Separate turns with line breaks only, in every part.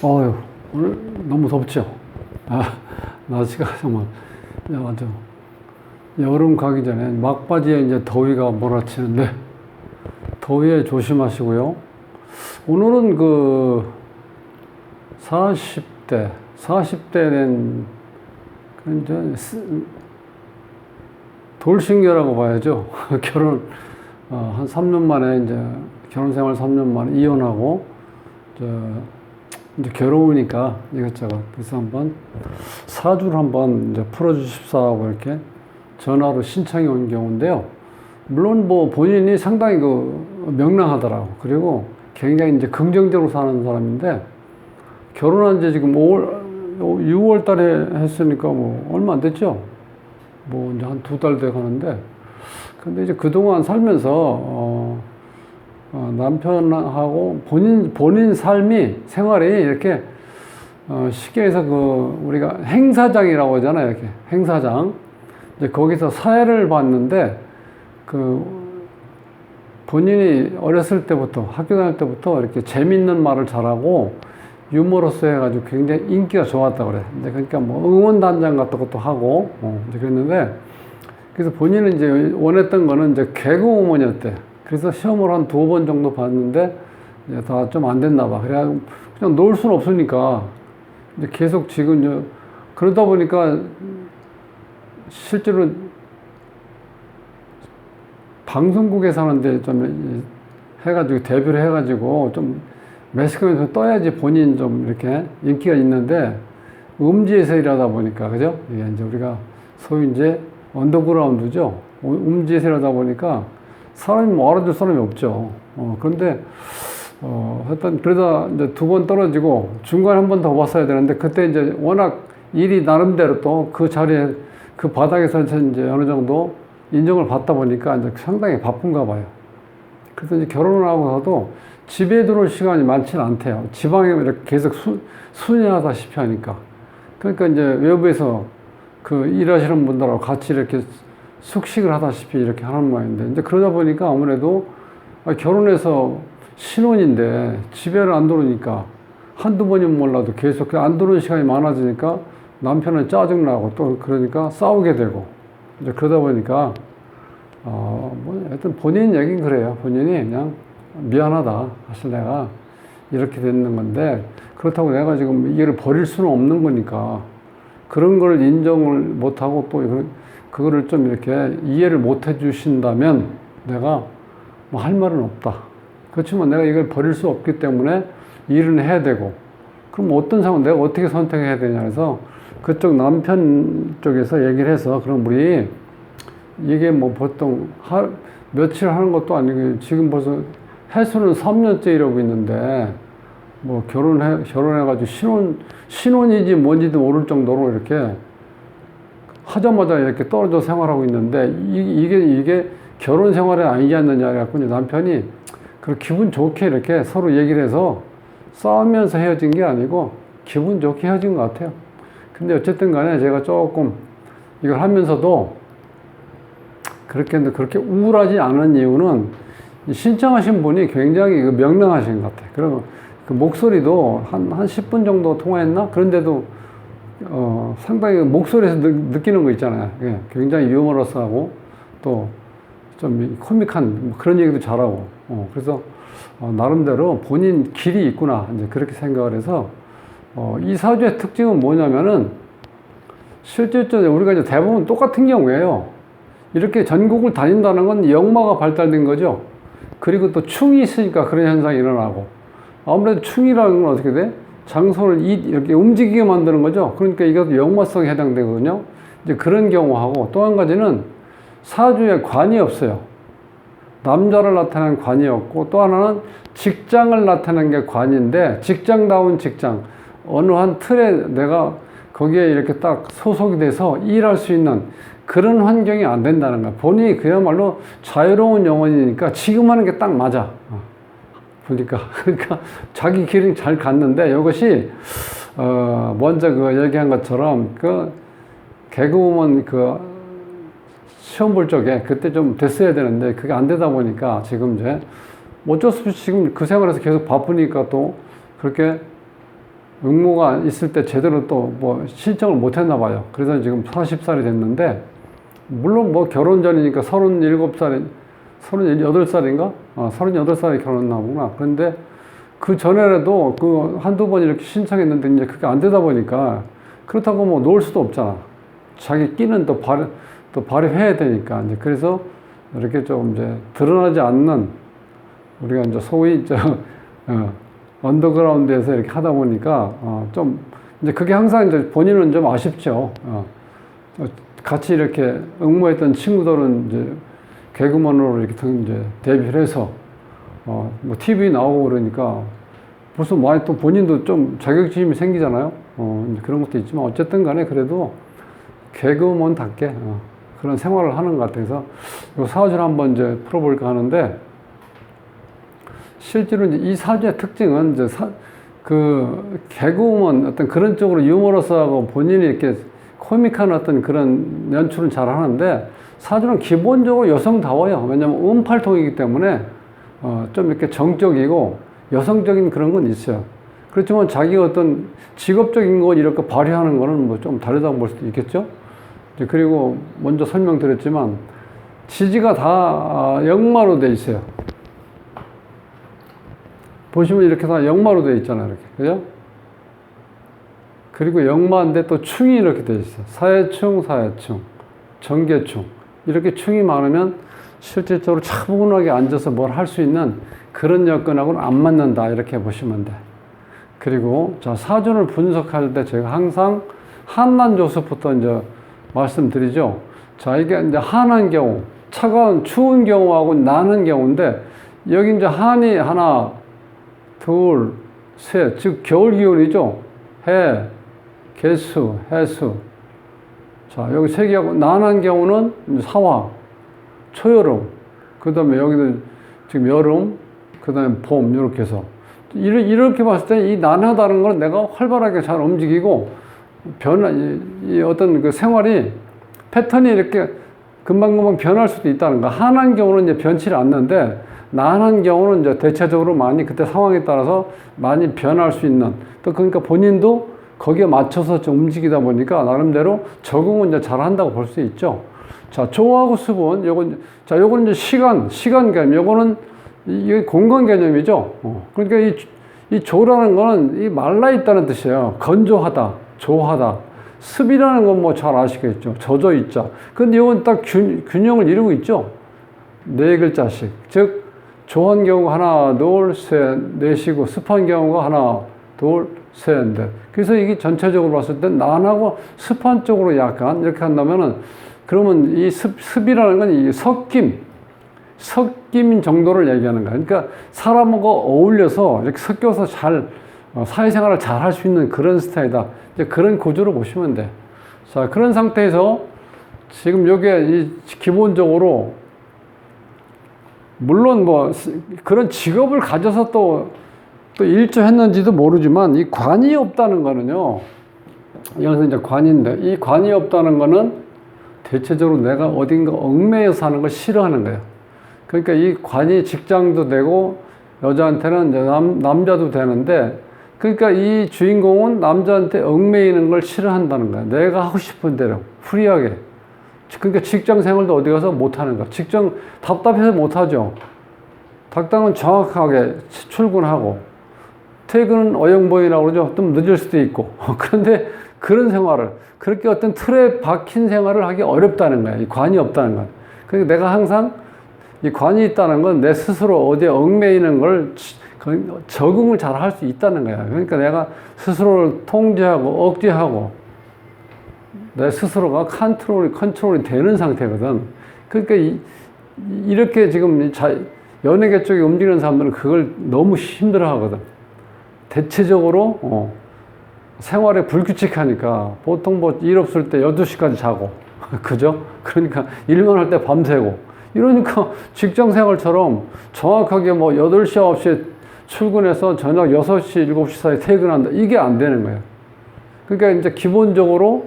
어휴, 오늘 너무 덥죠? 아, 날씨가 정말, 아주, 여름 가기 전에 막바지에 이제 더위가 몰아치는데, 더위에 조심하시고요. 오늘은 그 40대 된, 이제 돌싱녀라고 봐야죠. 결혼, 한 3년 만에 이제, 결혼 생활 3년 만에 이혼하고, 저, 이제 괴로우니까 이것저것. 그래서 한번 사주를 한번 이제 풀어주십사하고 이렇게 전화로 신청이 온 경우인데요. 물론 뭐 본인이 상당히 그 명랑하더라고. 그리고 굉장히 이제 긍정적으로 사는 사람인데 결혼한 지 지금 6월 달에 했으니까 뭐 얼마 안 됐죠. 뭐 이제 한 2달 돼 가는데 근데 이제 그동안 살면서 남편하고 본인 삶이, 생활이 이렇게, 쉽게 해서 우리가 행사장이라고 하잖아요. 이렇게. 행사장. 이제 거기서 사회를 봤는데, 본인이 어렸을 때부터, 학교 다닐 때부터 이렇게 재밌는 말을 잘하고, 유머러스 해가지고 굉장히 인기가 좋았다고 그래. 이제 그러니까 뭐 응원단장 같은 것도 하고, 이제 그랬는데, 그래서 본인은 이제 원했던 거는 이제 개그우먼이었대. 그래서 시험을 한 2번 정도 봤는데 이제 다 좀 안 됐나 봐. 그래 그냥 놓을 수는 없으니까 이제 계속 지금 이제 그러다 보니까 실제로 방송국에 사는데 좀 해가지고 데뷔를 해가지고 좀 매스컴에서 떠야지 본인 좀 이렇게 인기가 있는데 음지에서 일하다 보니까 그죠? 이게 이제 우리가 소위 이제 언더그라운드죠. 음지에서 일하다 보니까 사람이 뭐 알아줄 사람이 없죠. 그런데, 하여튼, 그러다 이제 2번 떨어지고 중간에 한 번 더 왔어야 되는데, 그때 이제 워낙 일이 나름대로 또 그 자리에, 그 바닥에서 이제 어느 정도 인정을 받다 보니까 이제 상당히 바쁜가 봐요. 그래서 이제 결혼을 하고서도 집에 들어올 시간이 많지는 않대요. 지방에 이렇게 계속 순회하다시피 하니까. 그러니까 이제 외부에서 그 일하시는 분들하고 같이 이렇게 숙식을 하다시피 이렇게 하는 모양인데, 이제 그러다 보니까 아무래도 결혼해서 신혼인데 집에를 안 들어오니까 한두 번이면 몰라도 계속 안 들어오는 시간이 많아지니까 남편은 짜증나고 또 그러니까 싸우게 되고, 이제 그러다 보니까, 뭐, 하여튼 본인 얘기는 그래요. 본인이 그냥 미안하다. 사실 내가 이렇게 됐는 건데, 그렇다고 내가 지금 이걸 버릴 수는 없는 거니까, 그런 걸 인정을 못하고 또 그거를 좀 이렇게 이해를 못 해주신다면 내가 뭐 할 말은 없다. 그렇지만 내가 이걸 버릴 수 없기 때문에 일은 해야 되고, 그럼 어떤 상황 내가 어떻게 선택해야 되냐 해서 그쪽 남편 쪽에서 얘기를 해서, 그럼 우리 이게 뭐 보통 며칠 하는 것도 아니고 지금 벌써 해수는 3년째 이러고 있는데 뭐 결혼해가지고 신혼이지 뭔지도 모를 정도로 이렇게 하자마자 이렇게 떨어져 생활하고 있는데 이게 결혼 생활이 아니지 않느냐 해갖고 남편이 그 기분 좋게 이렇게 서로 얘기를 해서 싸우면서 헤어진 게 아니고 기분 좋게 헤어진 것 같아요. 근데 어쨌든 간에 제가 조금 이걸 하면서도 그렇게 우울하지 않은 이유는 신청하신 분이 굉장히 명랑하신 것 같아요. 그리고 그 목소리도 한 10분 정도 통화했나? 그런데도 상당히 목소리에서 느끼는 거 있잖아요. 예, 굉장히 유머러스하고 또 좀 코믹한 그런 얘기도 잘하고, 그래서 나름대로 본인 길이 있구나, 이제 그렇게 생각을 해서 이 사주의 특징은 뭐냐면은 실질적으로 우리가 이제 대부분 똑같은 경우에요. 이렇게 전국을 다닌다는 건 역마가 발달된 거죠. 그리고 또 충이 있으니까 그런 현상이 일어나고, 아무래도 충이라는 건 어떻게 돼? 장소를 이렇게 움직이게 만드는 거죠. 그러니까 이것도 역마성에 해당되거든요. 이제 그런 경우하고, 또 한 가지는 사주에 관이 없어요. 남자를 나타내는 관이 없고, 또 하나는 직장을 나타내는 게 관인데, 직장다운 직장, 어느 한 틀에 내가 거기에 이렇게 딱 소속이 돼서 일할 수 있는 그런 환경이 안 된다는 거야. 본인이 그야말로 자유로운 영혼이니까 지금 하는 게 딱 맞아. 보니까. 그러니까 자기 길은 잘 갔는데, 이것이, 먼저 얘기한 것처럼, 개그우먼 시험 볼 적에 그때 좀 됐어야 되는데, 그게 안 되다 보니까 지금 이제 어쩔 수 없이 지금 그 생활에서 계속 바쁘니까 또 그렇게 응모가 있을 때 제대로 또 뭐 신청을 못 했나 봐요. 그래서 지금 40살이 됐는데, 물론 뭐 결혼 전이니까 37살에, 38살인가? 38살에 결혼했나 보구나. 그런데 그 전에라도 그 한두 번 이렇게 신청했는데 이제 그게 안 되다 보니까 그렇다고 뭐 놓을 수도 없잖아. 자기 끼는 또 발휘해야 되니까. 이제 그래서 이렇게 좀 이제 드러나지 않는 우리가 이제 소위 언더그라운드에서 이렇게 하다 보니까 좀 이제 그게 항상 이제 본인은 좀 아쉽죠. 같이 이렇게 응모했던 친구들은 이제 개그맨으로 이렇게 이제 데뷔를 해서 뭐 TV 나오고 그러니까 무슨 많이 또 본인도 좀 자격지심이 생기잖아요. 이제 그런 것도 있지만 어쨌든 간에 그래도 개그맨답게 그런 생활을 하는 것 같아서 이 사주를 한번 이제 풀어볼까 하는데, 실제로 이제 이 사주의 특징은 이제 그 개그우먼 어떤 그런 쪽으로 유머러스하고 본인이 이렇게 코믹한 어떤 그런 연출은 잘 하는데, 사주는 기본적으로 여성다워요. 왜냐면 음팔통이기 때문에 좀 이렇게 정적이고 여성적인 그런 건 있어요. 그렇지만 자기가 어떤 직업적인 것 이렇게 발휘하는 거는 뭐 좀 다르다고 볼 수도 있겠죠. 그리고 먼저 설명드렸지만 지지가 다 역마로 돼 있어요. 보시면 이렇게 다 역마로 돼 있잖아요. 이렇게. 그죠? 그리고 역마인데 또 충이 이렇게 돼 있어요. 사해충, 정계충. 이렇게 충이 많으면 실질적으로 차분하게 앉아서 뭘 할 수 있는 그런 여건하고는 안 맞는다. 이렇게 보시면 돼. 그리고 자, 사주를 분석할 때 제가 항상 한난조수부터 이제 말씀드리죠. 자, 이게 이제 한한 경우, 차가운 추운 경우하고 나는 경우인데, 여기 이제 한이 하나, 둘, 셋, 즉 겨울 기온이죠. 해, 개수, 해수. 자, 여기 세 개하고 난한 경우는 사화, 초여름. 그 다음에 여기도 지금 여름, 그 다음에 봄, 이렇게 해서. 이렇게 봤을 때 이 난하다는 건 내가 활발하게 잘 움직이고, 이 어떤 그 생활이 패턴이 이렇게 금방금방 변할 수도 있다는 거. 한한 경우는 이제 변치를 않는데, 난한 경우는 이제 대체적으로 많이 그때 상황에 따라서 많이 변할 수 있는, 또 그러니까 본인도 거기에 맞춰서 좀 움직이다 보니까 나름대로 적응은 이제 잘 한다고 볼 수 있죠. 자, 조하고 수분, 요건 이제 시간 개념, 요거는 이게 공간 개념이죠. 그러니까 이 조라는 거는 이 말라 있다는 뜻이에요. 건조하다, 조하다. 습이라는 건 뭐 잘 아시겠죠. 젖어 있자. 근데 이건 딱 균형을 이루고 있죠. 네 글자씩. 즉, 조한 경우가 하나, 둘, 셋, 넷이고, 습한 경우가 하나, 둘, 셋, 넷. 그래서 이게 전체적으로 봤을 때 난하고 습한 쪽으로 약간 이렇게 한다면은, 그러면 이 습이라는 건 이 섞임 정도를 얘기하는 거야. 그러니까 사람하고 어울려서 이렇게 섞여서 잘 사회생활을 잘 할 수 있는 그런 스타일이다. 이제 그런 구조로 보시면 돼. 자, 그런 상태에서 지금 요게 기본적으로 물론 뭐 그런 직업을 가져서 또 일조했는지도 모르지만, 이 관이 없다는 거는요. 여기서 이제 관인데, 이 관이 없다는 거는 대체적으로 내가 어딘가 얽매여 사는 걸 싫어하는 거예요. 그러니까 이 관이 직장도 되고 여자한테는 이제 남자도 되는데, 그러니까 이 주인공은 남자한테 얽매이는 걸 싫어한다는 거야. 내가 하고 싶은 대로 프리하게. 그러니까 직장 생활도 어디 가서 못 하는 거야. 직장 답답해서 못 하죠. 당당은 정확하게 출근하고, 퇴근은 어영부영이라고 그러죠. 좀 늦을 수도 있고. 그런데 그런 생활을, 그렇게 어떤 틀에 박힌 생활을 하기 어렵다는 거야. 이 관이 없다는 거야. 그러니까 내가 항상 이 관이 있다는 건 내 스스로 어디에 얽매이는 걸 적응을 잘 할 수 있다는 거야. 그러니까 내가 스스로를 통제하고 억제하고 내 스스로가 컨트롤이 되는 상태거든. 그러니까 이렇게 지금 연예계 쪽에 움직이는 사람들은 그걸 너무 힘들어 하거든. 대체적으로 생활에 불규칙하니까 보통 뭐 일 없을 때 12시까지 자고 그죠? 그러니까 일만 할 때 밤새고 이러니까 직장 생활처럼 정확하게 뭐 8시, 9시에 출근해서 저녁 6시, 7시 사이에 퇴근한다. 이게 안 되는 거예요. 그러니까 이제 기본적으로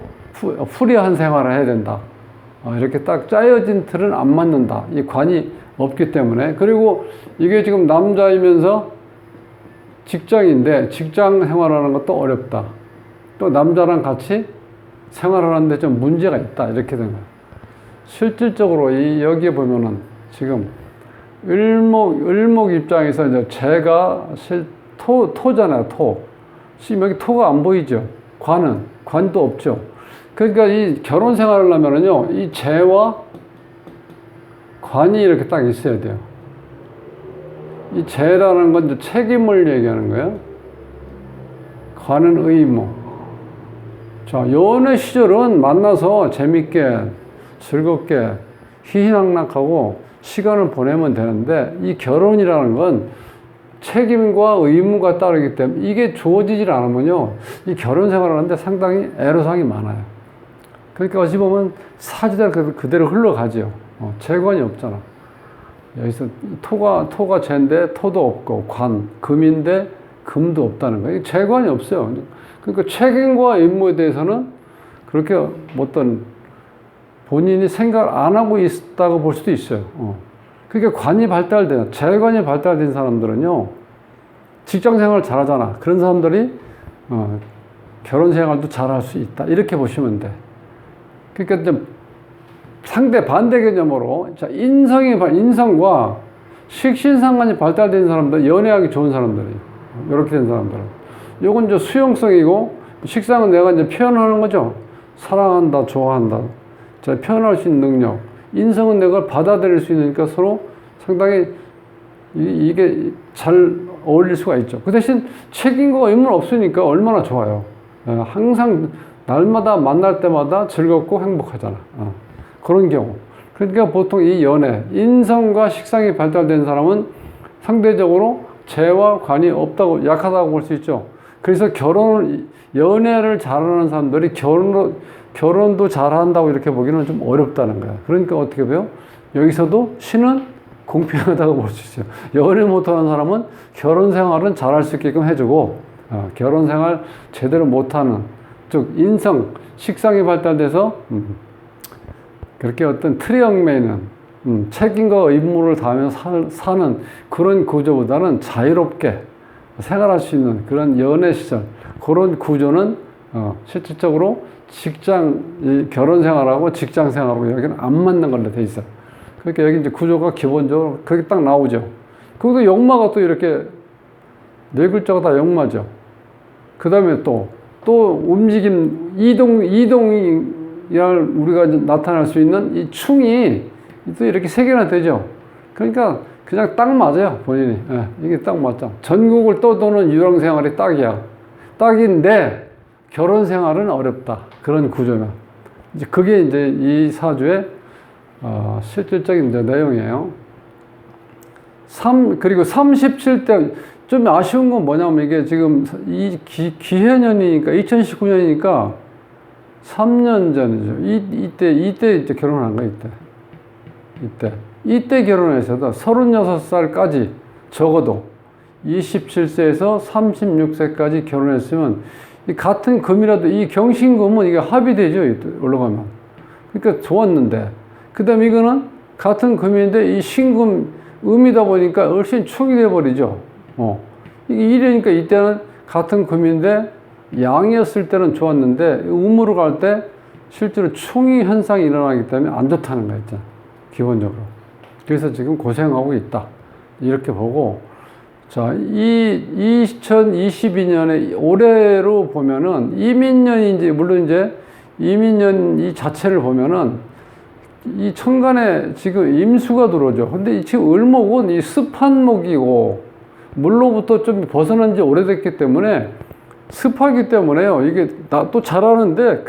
프리한 생활을 해야 된다. 이렇게 딱 짜여진 틀은 안 맞는다. 이 관이 없기 때문에. 그리고 이게 지금 남자이면서 직장인데 직장 생활하는 것도 어렵다. 또 남자랑 같이 생활하는데 좀 문제가 있다. 이렇게 된 거예요. 실질적으로 여기에 보면은 지금 을목 입장에서 이제 재가 토잖아요. 토. 지금 여기 토가 안 보이죠. 관도 없죠. 그러니까 이 결혼 생활을 하면은요, 이 재와 관이 이렇게 딱 있어야 돼요. 이 재라는 건 이제 책임을 얘기하는 거예요. 관은 의무. 자, 연애 시절은 만나서 재밌게, 즐겁게, 희희낙낙하고 시간을 보내면 되는데, 이 결혼이라는 건 책임과 의무가 따르기 때문에 이게 주어지질 않으면요, 이 결혼 생활을 하는데 상당히 애로사항이 많아요. 그러니까 어찌 보면 사지대로 그대로 흘러가죠. 재관이 없잖아. 여기서 토가 재인데 토도 없고, 금인데 금도 없다는 거예요. 재관이 없어요. 그러니까 책임과 의무에 대해서는 그렇게 어떤 본인이 생각을 안 하고 있다고 볼 수도 있어요. 그러니까 재관이 발달된 사람들은요, 직장 생활을 잘하잖아. 그런 사람들이 결혼 생활도 잘할 수 있다. 이렇게 보시면 돼. 그러니까 좀 상대 반대 개념으로, 자, 인성과 식신상관이 발달된 사람들, 연애하기 좋은 사람들이, 이렇게 된 사람들은. 요건 이제 수용성이고, 식상은 내가 이제 표현하는 거죠. 사랑한다, 좋아한다. 자, 표현할 수 있는 능력. 인성은 내가 받아들일 수 있으니까 서로 상당히 이게 잘 어울릴 수가 있죠. 그 대신 책임과 의무는 없으니까 얼마나 좋아요. 항상 날마다 만날 때마다 즐겁고 행복하잖아. 그런 경우. 그러니까 보통 이 연애, 인성과 식상이 발달된 사람은 상대적으로 재와 관이 약하다고 볼 수 있죠. 그래서 연애를 잘하는 사람들이 결혼도 잘한다고 이렇게 보기는 좀 어렵다는 거야. 그러니까 어떻게 봐요? 여기서도 신은 공평하다고 볼 수 있어요. 연애 못하는 사람은 결혼 생활은 잘할 수 있게끔 해주고, 결혼 생활 제대로 못하는, 즉 인성, 식상이 발달돼서 그렇게 어떤 틀에 얽매이는 책임과 의무를 다하면서 사는 그런 구조보다는 자유롭게 생활할 수 있는 그런 연애 시절, 그런 구조는 실질적으로 결혼 생활하고 직장 생활하고 여기는 안 맞는 걸로 돼 있어요. 그러니까 여기 이제 구조가 기본적으로 그렇게 딱 나오죠. 그리고 역마가 또 이렇게 네 글자가 다 역마죠. 그 다음에 또 움직임, 이동이 우리가 나타날 수 있는 이 충이 또 이렇게 세 개나 되죠. 그러니까 그냥 딱 맞아요, 본인이. 이게 딱 맞죠. 전국을 떠도는 유령 생활이 딱인데 결혼 생활은 어렵다. 그런 구조면. 이제 그게 이제 이 사주의 실질적인 이제 내용이에요. 그리고 37대, 좀 아쉬운 건 뭐냐면 이게 지금 이 기해년이니까, 2019년이니까 3년 전이죠. 이때 이제 결혼한 거예요, 이때 결혼해서도 36살까지 적어도 27세에서 36세까지 결혼했으면 이 같은 금이라도 이 경신금은 이게 합의되죠, 올라가면. 그러니까 좋았는데, 그 다음에 이거는 같은 금인데 이 신금 음이다 보니까 훨씬 축이 돼버리죠. 이게 이러니까 이때는 같은 금인데 양이었을 때는 좋았는데 음으로 갈 때 실제로 충이 현상이 일어나기 때문에 안 좋다는 거 있잖아, 기본적으로. 그래서 지금 고생하고 있다, 이렇게 보고, 자, 이 2022년에 올해로 보면은 이민년인지, 물론 이제 이민년 이 자체를 보면은 이 천간에 지금 임수가 들어오죠. 근데 지금 을목은 이 습한 목이고 물로부터 좀 벗어난 지 오래됐기 때문에 습하기 때문에요. 이게 또 잘하는데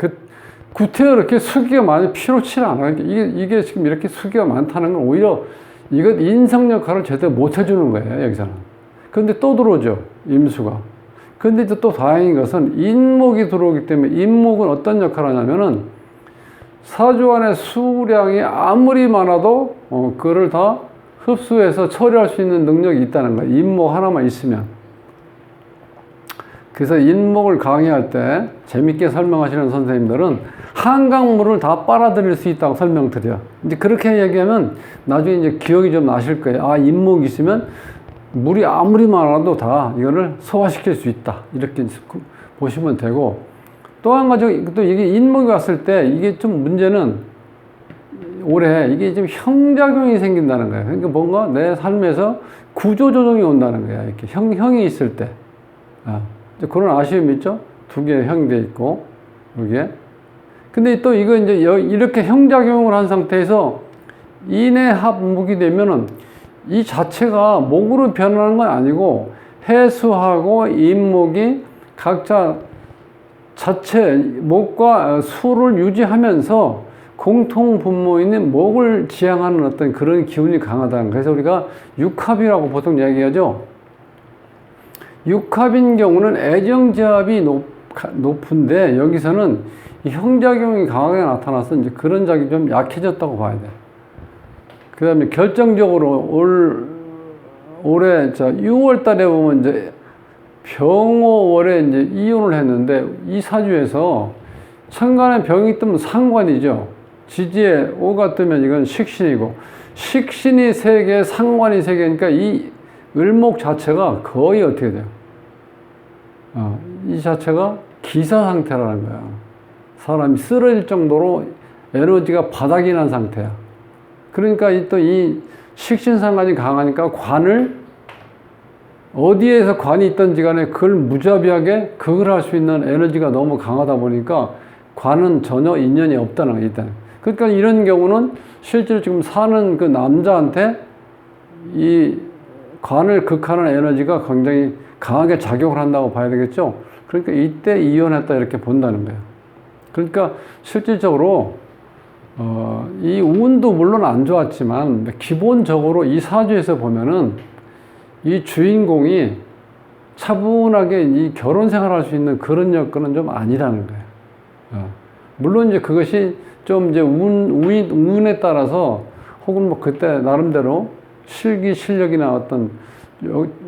구태여 이렇게 수기가 많이 필요치는 않아요. 이게 지금 이렇게 수기가 많다는 건 오히려 이거 인성 역할을 제대로 못 해주는 거예요, 여기서는. 근데 또 들어오죠, 임수가. 근데 이제 또 다행인 것은 인목이 들어오기 때문에, 인목은 어떤 역할을 하냐면은 사주 안의 수량이 아무리 많아도 그거를 다 흡수해서 처리할 수 있는 능력이 있다는 거예요. 인목 하나만 있으면. 그래서 인목을 강의할 때 재밌게 설명하시는 선생님들은 한강물을 다 빨아들일 수 있다고 설명드려요. 이제 그렇게 얘기하면 나중에 이제 기억이 좀 나실 거예요. 인목이 있으면 물이 아무리 많아도 다 이거를 소화시킬 수 있다. 이렇게 보시면 되고, 또 한 가지, 또 이게 인목이 왔을 때 이게 좀 문제는 올해 이게 좀 형작용이 생긴다는 거예요. 그러니까 뭔가 내 삶에서 구조조정이 온다는 거야. 이렇게 형이 있을 때. 그런 아쉬움이 있죠? 두 개의 형이 돼 있고, 여기에. 근데 또 이거 이제 이렇게 형작용을 한 상태에서 인해합목이 되면은 이 자체가 목으로 변하는 건 아니고 해수하고 인목이 각자 자체 목과 수를 유지하면서 공통 분모인 목을 지향하는 어떤 그런 기운이 강하다는 거예요. 그래서 우리가 육합이라고 보통 얘기하죠. 육합인 경우는 애정지합이 높은데 여기서는 이 형작용이 강하게 나타나서 이제 그런 작용이 좀 약해졌다고 봐야 돼. 그 다음에 결정적으로 올해 6월 달에 보면 이제 병오월에 이제 이혼을 했는데 이 사주에서 천간에 병이 뜨면 상관이죠. 지지에 오가 뜨면 이건 식신이고, 식신이 3개, 상관이 3개니까 이 을목 자체가 거의 어떻게 돼요? 이 자체가 기사 상태라는 거야. 사람이 쓰러질 정도로 에너지가 바닥이 난 상태야. 그러니까 또 이 식신상관이 강하니까 관을 어디에서 관이 있든지 간에 그걸 무자비하게 극을 할 수 있는 에너지가 너무 강하다 보니까 관은 전혀 인연이 없다는 거예요, 일단. 그러니까 이런 경우는 실제로 지금 사는 그 남자한테 이 관을 극하는 에너지가 굉장히 강하게 작용을 한다고 봐야 되겠죠. 그러니까 이때 이혼했다 이렇게 본다는 거예요. 그러니까 실질적으로 이 운도 물론 안 좋았지만 기본적으로 이 사주에서 보면은 이 주인공이 차분하게 이 결혼 생활을 할 수 있는 그런 여건은 좀 아니라는 거예요. 물론 이제 그것이 좀 이제 운에 따라서 혹은 뭐 그때 나름대로 실력이나 어떤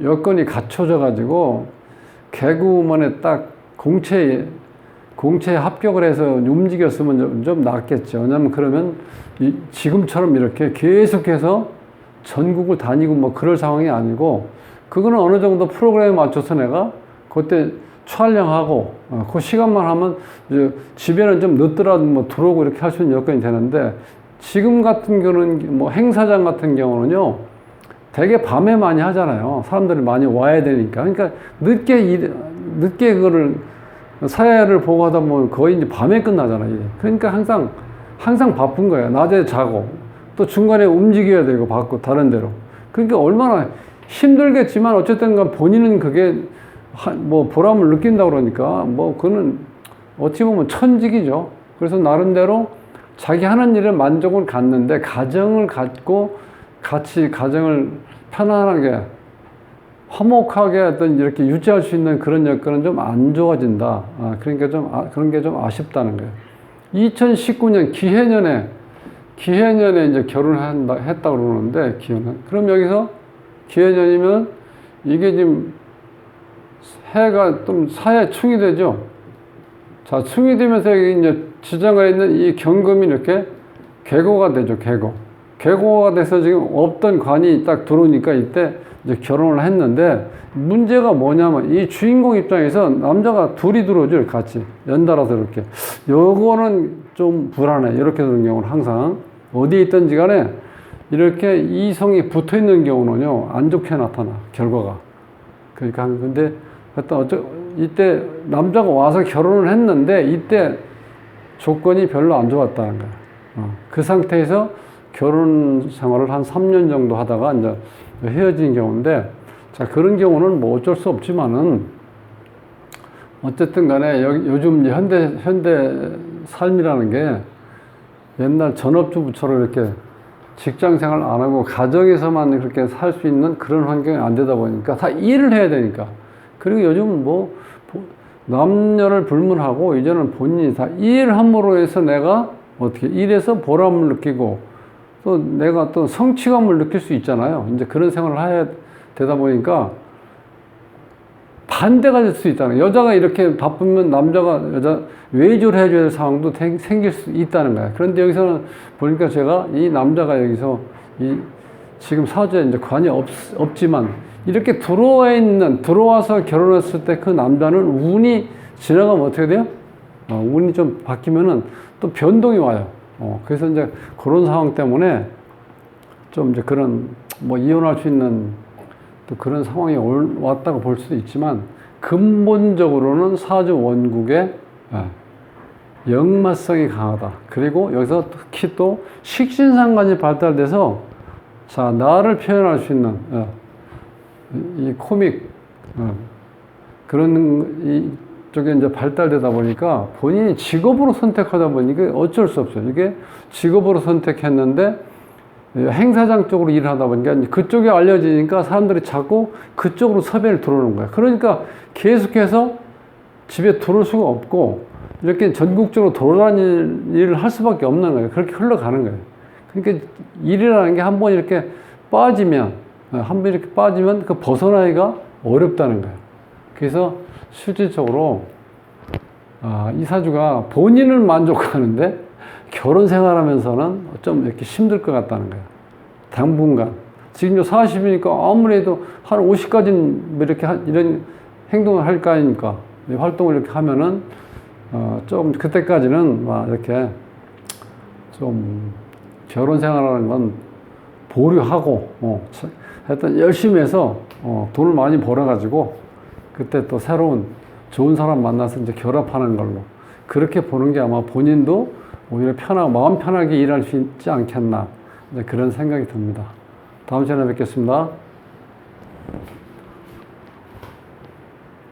여건이 갖춰져 가지고 개그우먼에 딱 공채에 합격을 해서 움직였으면 좀 낫겠죠. 왜냐면 그러면 지금처럼 이렇게 계속해서 전국을 다니고 뭐 그럴 상황이 아니고, 그거는 어느 정도 프로그램에 맞춰서 내가 그때 촬영하고 그 시간만 하면 이제 집에는 좀 늦더라도 뭐 들어오고 이렇게 할 수 있는 여건이 되는데, 지금 같은 경우는 뭐 행사장 같은 경우는요 되게 밤에 많이 하잖아요. 사람들이 많이 와야 되니까. 그러니까 늦게 그거를 사회를 보고 하다 보면 거의 이제 밤에 끝나잖아요. 그러니까 항상 바쁜 거예요. 낮에 자고 또 중간에 움직여야 되고 바꾸 다른 데로. 그러니까 얼마나 힘들겠지만 어쨌든 간 본인은 그게 뭐 보람을 느낀다고 그러니까 뭐 그거는 어찌 보면 천직이죠. 그래서 나름대로 자기 하는 일에 만족을 갖는데 가정을 갖고 같이 가정을 편안하게 화목하게 어떤 이렇게 유지할 수 있는 그런 여건은 좀 안 좋아진다. 그러니까 그런 게 좀 아쉽다는 거예요. 2019년 기해년에 이제 했다고 그러는데, 기해년. 그럼 여기서 기해년이면 이게 지금 해가 좀 사해 충이 되죠. 자, 충이 되면서 여기 이제 지정에 있는 이 경금이 이렇게 개고가 되죠, 개고가 돼서 지금 없던 관이 딱 들어오니까 이때 이제 결혼을 했는데, 문제가 뭐냐면 이 주인공 입장에서 남자가 둘이 들어오죠, 같이 연달아서 이렇게. 요거는 좀 불안해. 이렇게 되는 경우는 항상 어디에 있든지 간에 이렇게 이성이 붙어 있는 경우는요 안 좋게 나타나, 결과가. 그러니까 근데 이때 남자가 와서 결혼을 했는데 이때 조건이 별로 안 좋았다는 거야. 그 상태에서 결혼 생활을 한 3년 정도 하다가 이제 헤어진 경우인데, 자, 그런 경우는 뭐 어쩔 수 없지만은 어쨌든 간에 요즘 현대 삶이라는 게 옛날 전업주부처럼 이렇게 직장 생활 안 하고 가정에서만 그렇게 살 수 있는 그런 환경이 안 되다 보니까 다 일을 해야 되니까. 그리고 요즘 뭐 남녀를 불문하고 이제는 본인이 다 일함으로 해서 내가 어떻게 일해서 보람을 느끼고 또 내가 또 성취감을 느낄 수 있잖아요. 이제 그런 생활을 해야 되다 보니까 반대가 될 수 있다는 거예요. 여자가 이렇게 바쁘면 남자가 여자 외조를 해줘야 될 상황도 생길 수 있다는 거예요. 그런데 여기서는 보니까 제가 이 남자가 여기서 이 지금 사주에 이제 관이 없지만 이렇게 들어와서 결혼했을 때 그 남자는 운이 지나가면 어떻게 돼요? 운이 좀 바뀌면은 또 변동이 와요. 그래서 이제 그런 상황 때문에 좀 이제 그런 뭐 이혼할 수 있는 또 그런 상황이 왔다고 볼 수도 있지만 근본적으로는 사주 원국에 역마성이 강하다. 그리고 여기서 특히 또 식신상관이 발달돼서 자, 나를 표현할 수 있는 이 코믹 그런 이쪽에 이제 발달되다 보니까 본인이 직업으로 선택하다 보니까 어쩔 수 없어요. 이게 직업으로 선택했는데 행사장 쪽으로 일을 하다 보니까 그쪽이 알려지니까 사람들이 자꾸 그쪽으로 섭외를 들어오는 거야. 그러니까 계속해서 집에 들어올 수가 없고 이렇게 전국적으로 돌아다닐 일을 할 수밖에 없는 거예요. 그렇게 흘러가는 거예요. 그러니까 일이라는 게 한 번 이렇게 빠지면 그 벗어나기가 어렵다는 거예요. 그래서 실질적으로 이 사주가 본인을 만족하는데 결혼 생활하면서는 좀 이렇게 힘들 것 같다는 거예요. 당분간. 지금 40이니까 아무래도 한 50까지는 이렇게 이런 행동을 할 거 아닙니까? 활동을 이렇게 하면은 좀 그때까지는 막 이렇게 좀 결혼 생활하는 건 보류하고 하여튼 열심히 해서 돈을 많이 벌어가지고 그때 또 새로운 좋은 사람 만나서 이제 결합하는 걸로 그렇게 보는 게 아마 본인도 오히려 마음 편하게 일할 수 있지 않겠나 그런 생각이 듭니다. 다음 시간에 뵙겠습니다.